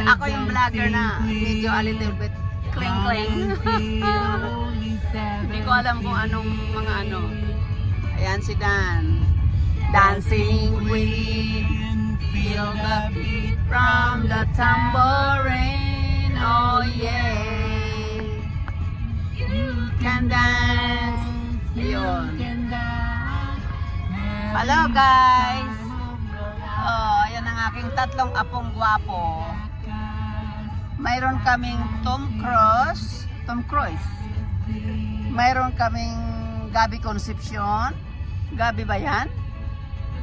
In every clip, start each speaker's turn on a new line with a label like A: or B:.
A: ako yung vlogger na medyo a little bit kling-kling. Hindi ko alam kung anong mga ano. Ayan si Dan. Dancing Queen, feel the beat from the tambourine. Oh yeah, you can dance. Ayun. Hello guys. Oh, ayan ang aking tatlong apong gwapo. Mayroon kaming Tom Cruise. Mayroon kaming Gabby Concepcion. Gabby ba yan?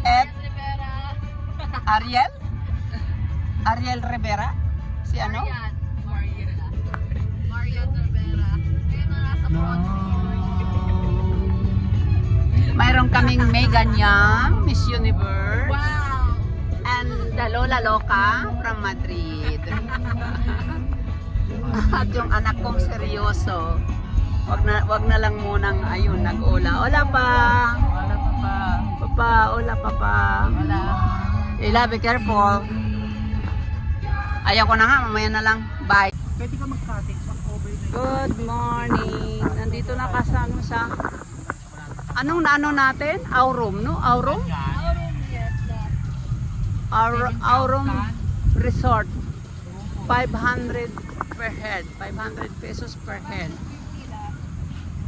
A: At Ariel Rivera. Si ano?
B: Marian Rivera. Ayun na nasa
A: Mayroon kaming Megan Young, Miss Universe.
B: Wow!
A: And the Lola Loca from Madrid. At yung anak kong seryoso. Wag na lang munang ayun, nag-ula. Hola pa.
C: Wala pa pa.
A: Papa, hola papa.
C: Wala.
A: Ila, be careful. Ayaw ko na nga, mamaya na lang. Bye.
C: Pwede ka mag-cutting over na.
A: Good morning. Nandito na kasano sa anong naano natin? Aurum, no? Aurum? Aurum Resort. 500 per head. 500 pesos per head.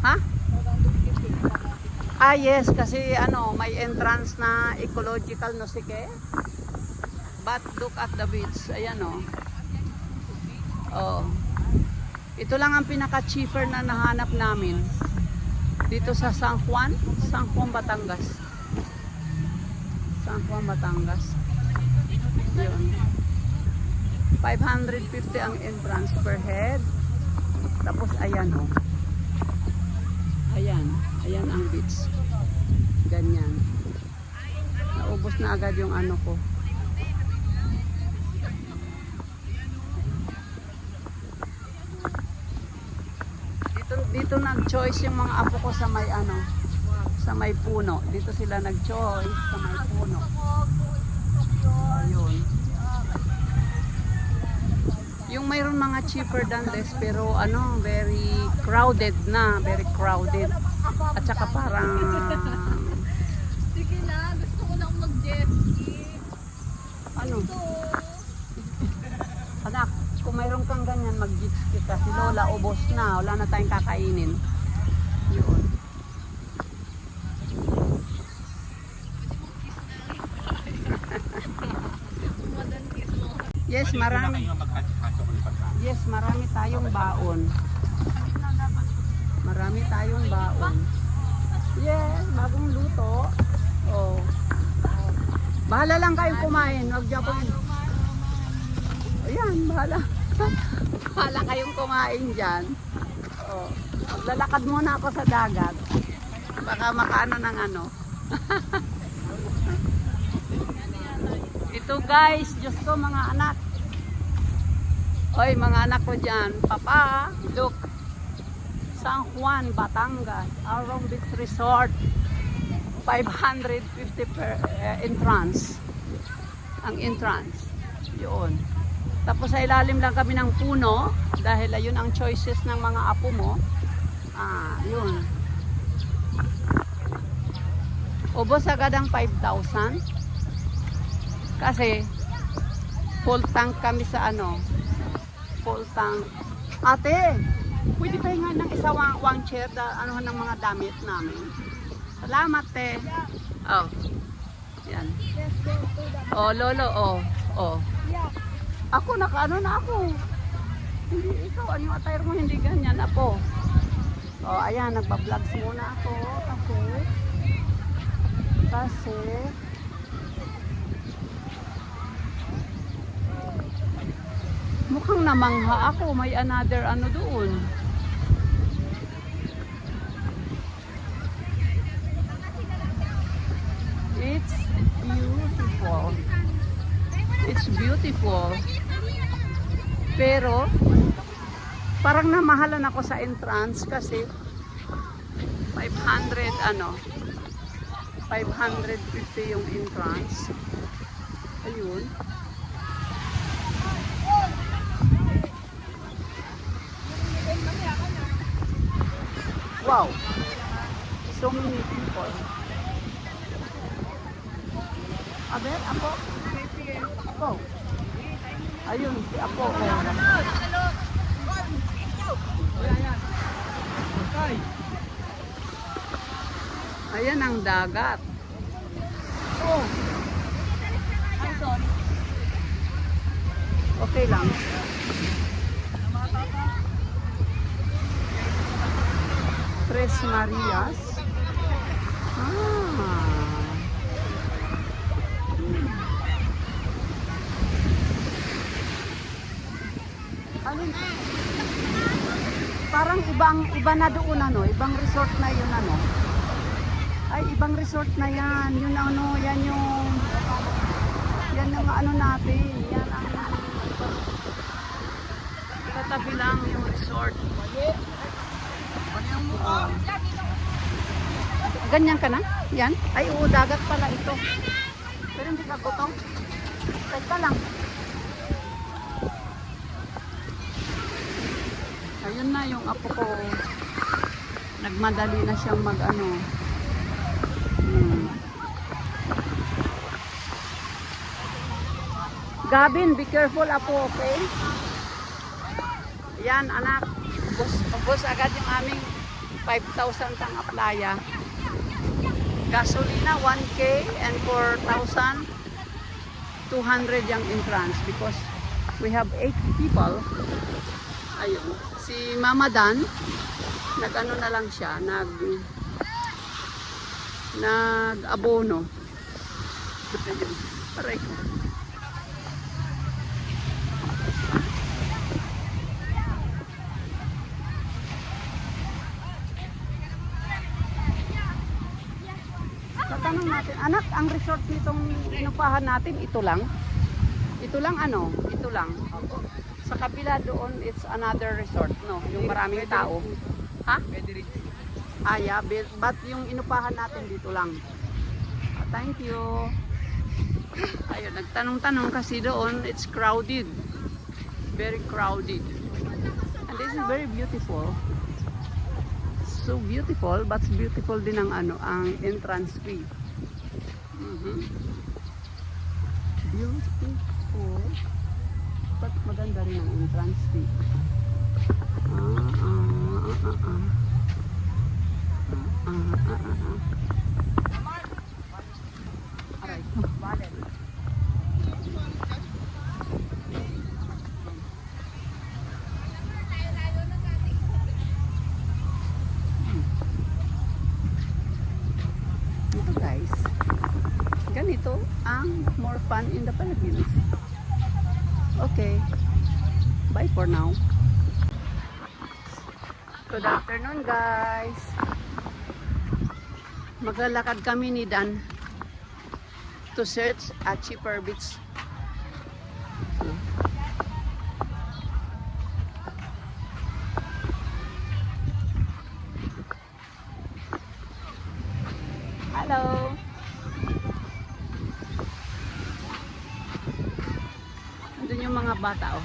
A: Ha? Ah, yes, kasi ano, may entrance na ecological no sike. But look at the beach. Ayan oh. Oh. Ito lang ang pinaka-cheaper na nahanap namin. Dito sa San Juan, Batangas. San Juan, Batangas. Yun. 550 ang entrance per head. Tapos ayan oh. Ayan ang beach. Ganyan. Naubos na agad yung ano ko. Dito nag-choice yung mga apo ko sa may ano, sa may puno. Dito sila nag-choice sa may puno. Ayun. Yung mayroon mga cheaper than this pero ano, very crowded na, very crowded. At saka parang
B: sige na, gusto ko lang mag-jet ski.
A: ano? Anak, kung mayroon kang ganyan, mag-jet ski ka. Si Lola, ubos na. Wala na tayong kakainin. Yun. Yes, marami. Yes, marami tayong baon. Marami tayong baon. Yes, bagong luto. Oh. Bahala lang kayong kumain. Huwag dyan po. Ayan, bahala. Bahala kayong kumain dyan. Oh. Maglalakad muna ako sa dagat. Baka makaano ng ano. Ito guys, Diyos ko mga anak. Oy, mga anak ko dyan. Papa, look. San Juan, Batangas. Aurum Beach Resort. 550 per entrance. Ang entrance. Yun. Tapos sa ilalim lang kami ng puno. Dahil ayun ang choices ng mga apo mo. Ah, yun. Ubos agad ang 5,000. Kasi full tank kami sa ano. Full tank. Ate, pwede tayo nga ng isa wang chair ano ng mga damit namin. Salamat te. Oh. Yan. Oh, lolo, oh. Oh. Ako nakaano na ako. Hindi ikaw, ano yung attire mo hindi ganyan, apo. Oh, ayan, nagba-vlogs muna ako kasi mukhang namangha ako, may another ano doon. It's beautiful. It's beautiful. Pero parang namahalan ako sa entrance kasi 500 ano 550 yung entrance. Ayun. Wow. So many people. Aber, Apo. Apo. Ayun, si Apo. Ayan ang dagat. Oh.
B: I'm sorry.
A: Okay lang. Tres Marias. Ah. Alin? Parang iba na doon ano, ibang resort na yun ano. Ay, ibang resort na yan. Yun ano, yan yung ano natin. Yan ang katabi lang yung resort. Oh. Ganyan ka na? Yan? Ay, oo, dagat pala ito. Pero hindi ka gutom. Teka lang. Ayun na yung apo ko. Nagmadali na siyang mag-ano. Gavin, be careful apo, okay? Yan, anak. Ubos agad yung aming 5,000 tang aplaya. Gasolina 1K and 4,200 yung entrance because we have 8 people. Ayun. Si Mama Dan, nag-ano na lang siya, nag-abono. Ayun. Aray ko. Tatanong natin, anak, ang resort nitong inupahan natin, ito lang? Ito lang ano? Ito lang. Sa kabila doon, it's another resort, no? Yung maraming tao. Ha? Ah, yeah, but yung inupahan natin dito lang. Ah, thank you. Ayun, nagtanong-tanong kasi doon, it's crowded. Very crowded. And this is very beautiful. So beautiful, but beautiful din ang ano, ang entrance fee. Beautiful, but maganda rin ang entrance fee. Aray, wallet. Ito guys, ganito ang more fun in the Philippines. Okay, bye for now. Good afternoon guys. Maglalakad kami ni Dan to search a cheaper beach. Hello. Andun yung mga bata oh.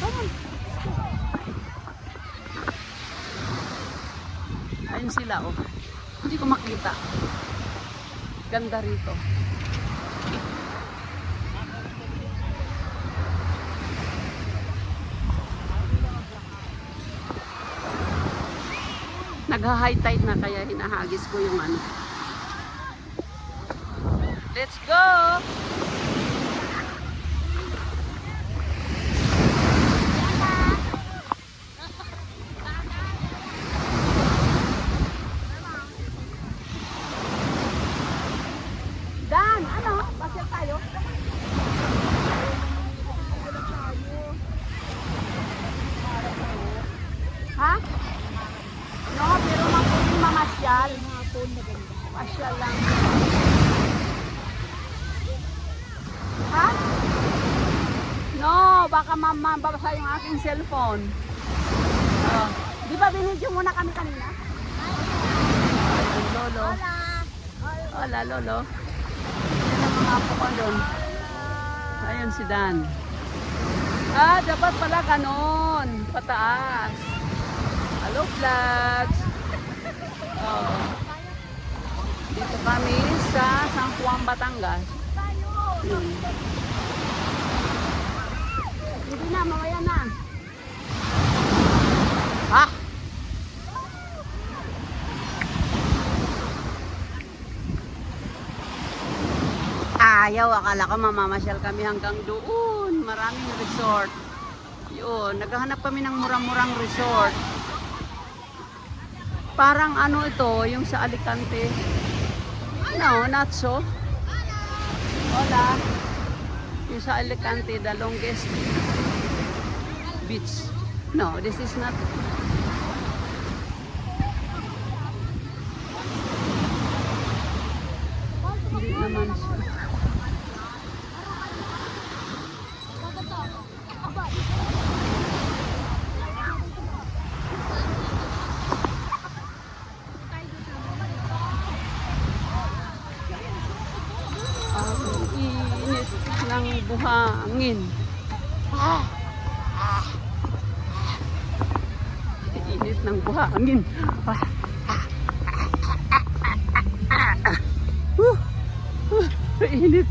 A: Come on. Ayun sila oh. Hindi ko makita. Ganda rito. Nagha-high tide na kaya hinahagis ko yung ano. Let's go! Dan, ano? Pasyal tayo? Ha? No, pero mapuling mamasyal. Pasyal lang. Ha? No, baka mabasa yung aking cellphone. Oh. Di ba binidyo muna kami kanina? Ay, lolo. Hola, lolo. Yan ang mga apo ko doon. Ayun si Dan. Ah, dapat pala ganon. Pataas. Hello, vlogs. Oo. Dito kami sa San Juan, Batangas. Yun. Hindi na, mamaya na. Ah! Ayaw, akala ko mamamasyal kami hanggang doon. Maraming resort. Yun, naghahanap kami ng murang-murang resort. Parang ano ito, yung sa Alicante. No, not so. Hola. Yung sa Alicante, the longest beach. No, this is not. Hindi naman siya. Ang init ng buhangin. Init ng buhangin. Init.